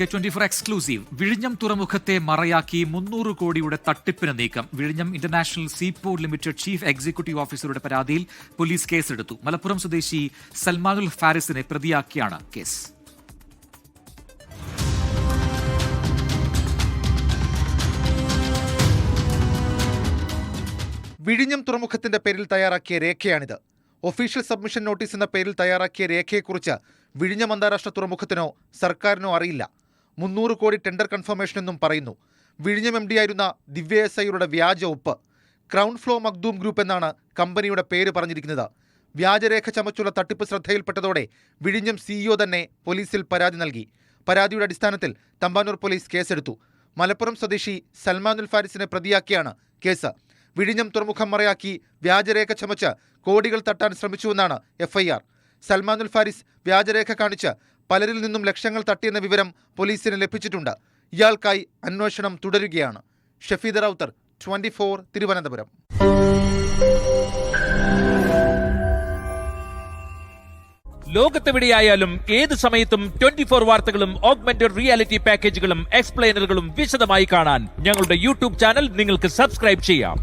K24 exclusive വിഴിഞ്ഞം തുറമുഖത്തെ മറയാക്കി 300 കോടിയുടെ തട്ടിപ്പിന് നീക്കം. വിഴിഞ്ഞം international seaport limited chief executive ഓഫീസറുടെ പരാതിയിൽ പോലീസ് കേസെടുത്തു. മലപ്പുറം സ്വദേശി സൽമാനുൽ ഫാരിസിനെ പ്രതിയാക്കിയാണ് കേസ്. വിഴിഞ്ഞം തുറമുഖത്തിന്റെ പേരിൽ തയ്യാറാക്കിയ രേഖയാണിത്. ഒഫീഷ്യൽ സബ്മിഷൻ നോട്ടീസ് എന്ന പേരിൽ തയ്യാറാക്കിയ രേഖയെക്കുറിച്ച് വിഴിഞ്ഞം അന്താരാഷ്ട്ര തുറമുഖത്തിനോ സർക്കാരിനോ അറിയില്ല. 300 കോടി ടെൻഡർ കൺഫർമേഷൻ എന്നും പറയുന്നു. വിഴിഞ്ഞം MD ആയിരുന്ന ദിവ്യ SIയുടെ വ്യാജ ഒപ്പ്. ക്രൗൺ ഫ്ലോ മഖ്ദൂം ഗ്രൂപ്പ് എന്നാണ് കമ്പനിയുടെ പേര് പറഞ്ഞിരിക്കുന്നത്. വ്യാജരേഖ ചമച്ചുള്ള തട്ടിപ്പ് ശ്രദ്ധയിൽപ്പെട്ടതോടെ വിഴിഞ്ഞം CEO തന്നെ പോലീസിൽ പരാതി നൽകി. പരാതിയുടെ അടിസ്ഥാനത്തിൽ തമ്പാനൂർ പോലീസ് കേസെടുത്തു. മലപ്പുറം സ്വദേശി സൽമാനുൽ ഫാരിസിനെ പ്രതിയാക്കിയാണ് കേസ്. വിഴിഞ്ഞം തുറമുഖം മറയാക്കി വ്യാജരേഖ ചമച്ച് കോടികൾ തട്ടാൻ ശ്രമിച്ചുവെന്നാണ് FIR. സൽമാനുൽ ഫാരിസ് വ്യാജരേഖ കാണിച്ച് പലരിൽ നിന്നും ലക്ഷങ്ങൾ തട്ടിയെന്ന വിവരം പോലീസിന് ലഭിച്ചിട്ടുണ്ട്. ഇയാൾക്കായി അന്വേഷണം തുടരുകയാണ്. ഷഫീദ് റൌത്തർ, 24 തിരുവനന്തപുരം. ലോകത്തെവിടെയായാലും ഏത് സമയത്തും 24 വാർത്തകളും ഓഗ്മെന്റഡ് റിയാലിറ്റി പാക്കേജുകളും എക്സ്പ്ലെയിനറുകളും വിശദമായി കാണാൻ ഞങ്ങളുടെ YouTube ചാനൽ നിങ്ങൾക്ക് സബ്സ്ക്രൈബ് ചെയ്യാം.